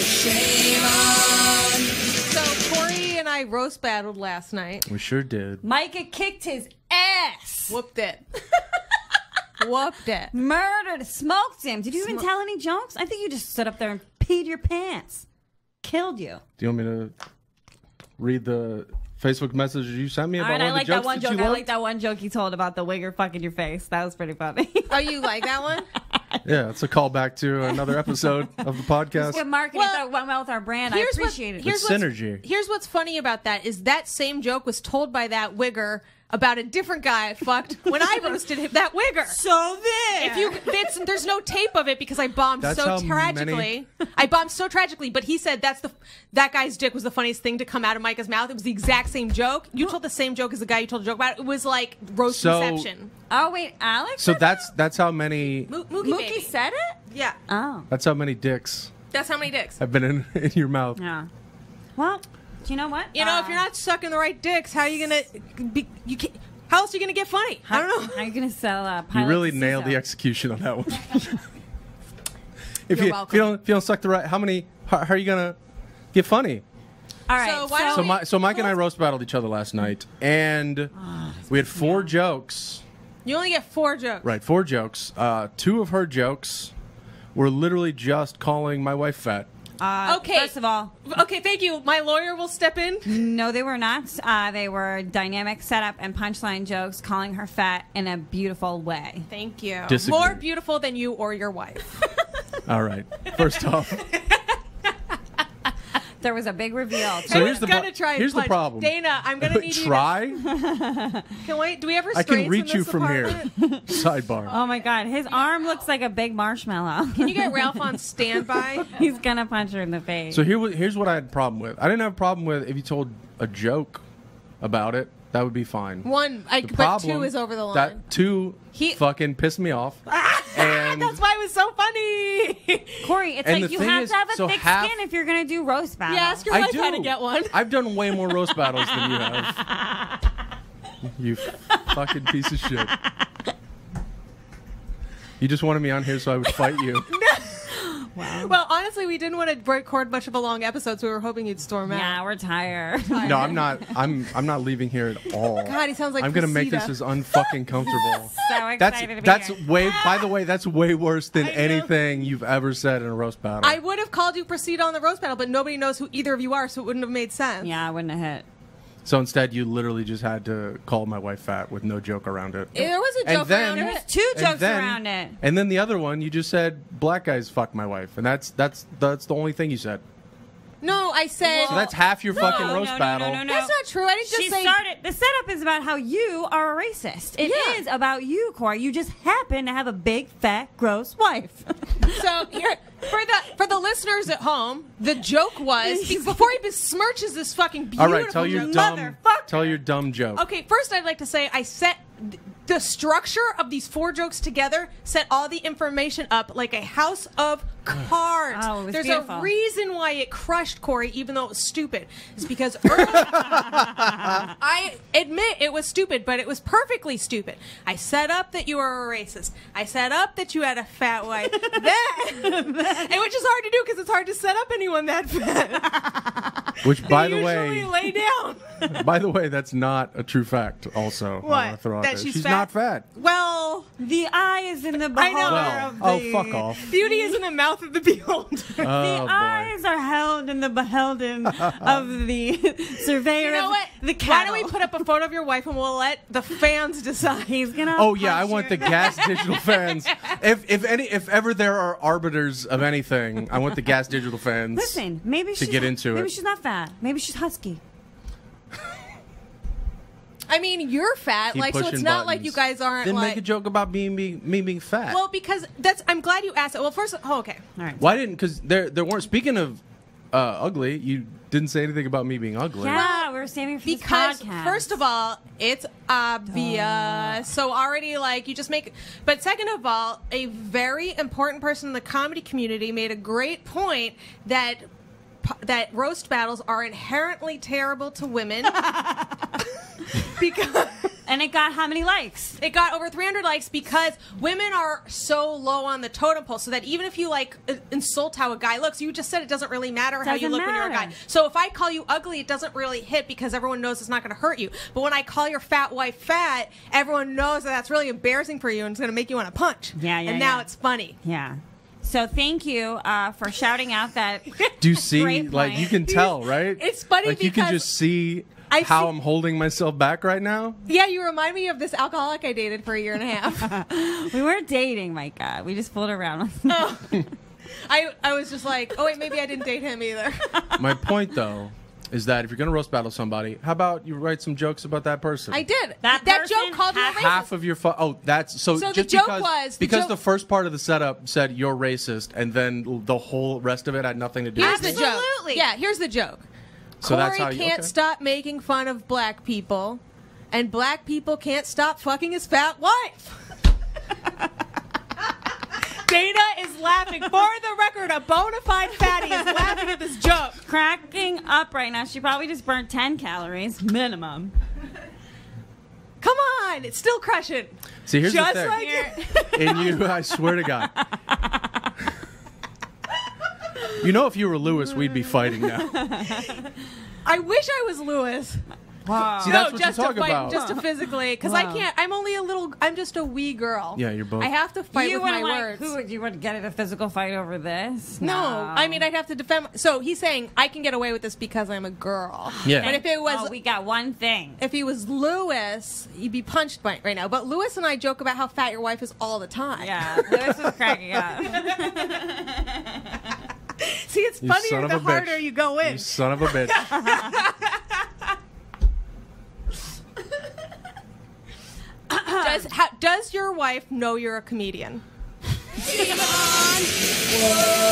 Shame on. So Corey and I roast battled last night. We sure did. Micah kicked his ass. Whooped it. Whooped it. Murdered, smoked him. Did you even tell any jokes? I think you just stood up there and peed your pants. Killed you. Do you want me to read the Facebook message you sent me about All right, one I of like the that jokes one that joke. you I loved? like that one joke you told about the wigger fucking your face. That was pretty funny. Oh, you like that one? Yeah, it's a callback to another episode of the podcast. Good marketing. That went well with our brand. I appreciate it. It's synergy. Here's what's funny about that is that same joke was told by that wigger about a different guy I fucked when I roasted him, that wigger. So there. There's no tape of it because I bombed That's so how tragically. I bombed so tragically, but he said that guy's dick was the funniest thing to come out of Micah's mouth. It was the exact same joke. You told the same joke as the guy you told the joke about. It was like roast inception. Oh wait, Alex. So that's how many. Mookie said it. Yeah. Oh. That's how many dicks That's how many dicks. have been in your mouth. Yeah. Well, you know what? You know, if you're not sucking the right dicks, how are you gonna be? You can't. How else are you gonna get funny? I don't know. How are you gonna sell? You really nailed the execution on that one. If You're you welcome. don't suck the right, how are you gonna get funny? All right. So why don't we- So Mike and I roast battled each other last night, and we had 4 jokes. You only get 4 jokes. Right, 4 jokes. 2 of her jokes were literally just calling my wife fat. Okay. First of all, Okay, thank you. My lawyer will step in. no, they were not. They were dynamic setup and punchline jokes, calling her fat in a beautiful way. Thank you. Disagree. More beautiful than you or your wife. All right. First off, There was a big reveal. So here's the gonna try and here's the punch. problem. Dana, I'm gonna need try. you to Can we? Do we have I restraints can reach in you this from apartment? here. Sidebar. Oh my God, his arm looks like a big marshmallow. Can you get Ralph on standby? He's gonna punch her in the face. So here's what I had a problem with. I didn't have a problem with if you told a joke about it. That would be fine. But 2 is over the line. That 2 fucking pissed me off. And That's why it was so funny. Corey, it's And like the you thing have is, to have a so thick half- skin if you're gonna do roast battle. Yeah, ask your I wife do. how to get one. I've done way more roast battles than you have. You fucking piece of shit. You just wanted me on here so I would fight you. Wow. Well, honestly, we didn't want to record much of a long episode, so we were hoping you'd storm out. Yeah, we're tired. No, I'm not. I'm not leaving here at all. God, he sounds like I'm gonna make Cressida. this as unfucking comfortable. So excited to be That's here. way. By the way, that's way worse than I know. anything you've ever said in a roast battle. I would have called you Proceed on the roast battle, but nobody knows who either of you are, so it wouldn't have made sense. Yeah, I wouldn't have hit. So instead, you literally just had to call my wife fat with no joke around it. There was a And joke then- around There it. was 2 And jokes then- around it. And then the other one, you just said black guys fuck my wife, and that's the only thing you said. No, I said. So that's half your fucking roast no, battle. No. That's not true. I didn't just She say. started. The setup is about how you are a racist. It is Yeah. about you, Corey. You just happen to have a big, fat, gross wife. So here, for the listeners at home, the joke was before he besmirches this fucking beautiful. All right, tell your dumb joke. Okay, first I'd like to say I set the structure of these 4 jokes together, set all the information up like a house of cards. Oh, it was There's beautiful. a reason why it crushed Corey, even though it was stupid. It's because early, I admit it was stupid, but it was perfectly stupid. I set up that you were a racist. I set up that you had a fat wife. Then, and which is hard to do because it's hard to set up anyone that fat. Which, by They the usually way, lay down. by the way, that's not a true fact. Also, I wanna throw out That there. she's not fat. Well, The eye is in the I know. beholder Well, of the... oh, fuck off. beauty is in the mouth of the beholder. The Oh, boy. eyes are held in the beholden of the surveyor You know of what? the Why cattle. don't we put up a photo of your wife and we'll let the fans decide? He's gonna. Oh yeah, I punch want the your- gas digital fans. If ever there are arbiters of anything, I want the gas digital fans. Listen, maybe she's get into maybe it. she's not fat. Maybe she's husky. I mean, you're fat, Keep like so. It's pushing not like buttons. you guys aren't Then like. make a joke about me being fat. Well, because that's. I'm glad you asked it. Well, first, okay. All right. Why didn't? Because there weren't. Speaking of ugly, you didn't say anything about me being ugly. Yeah, we were saving for Because this podcast. first of all, it's obvious. So already, like, you just make. But second of all, a very important person in the comedy community made a great point that roast battles are inherently terrible to women. because And it got how many likes? it got over 300 likes because women are so low on the totem pole, so that even if you like insult how a guy looks, you just said it doesn't really matter how you Doesn't look when you're a guy. matter. So if I call you ugly, it doesn't really hit because everyone knows it's not going to hurt you. But when I call your fat wife fat, everyone knows that that's really embarrassing for you and it's going to make you want to punch. Yeah, And now yeah. it's funny. Yeah. So thank you for shouting out that. Do you see? Great Like point. you can tell, right? It's funny like you can because just see I how see- I'm holding myself back right now. Yeah, you remind me of this alcoholic I dated for a year and a half. We weren't dating, Micah. We just fooled around. Oh. I was just like, oh wait, maybe I didn't date him either. My point, though, is that if you're gonna roast battle somebody, how about you write some jokes about that person? I did. That That person joke called you a has racist. Half of your that's so. So the just joke because, was- the because joke- the first part of the setup said you're racist, and then the whole rest of it had nothing to do Here's with the it. joke. Absolutely. Yeah, here's the joke. So Corey that's how you can't okay. stop making fun of black people, and black people can't stop fucking his fat wife. Dana is laughing. For the record, a bona fide fatty is laughing at this joke. Cracking up right now. She probably just burnt 10 calories minimum. Come on, it's still crushing. See, here's Just the thing. like In you, I swear to God. You know, if you were Lewis, we'd be fighting now. I wish I was Lewis. Wow. See, that's No, what just you to talk fight, about. just to physically, because Wow. I can't. I'm only a little. I'm just a wee girl. Yeah, you're both. I have to fight you with my wouldn't words. Who would you would get in a physical fight over this? No, I mean I'd have to defend. So he's saying I can get away with this because I'm a girl. Yeah. But if it was, Oh, we got one thing. if he was Lewis, he'd be punched right now. But Lewis and I joke about how fat your wife is all the time. Yeah, Lewis was cracking up. See, it's You funnier son of the a bitch. harder you go in. You son of a bitch. Does your wife know you're a comedian? Whoa.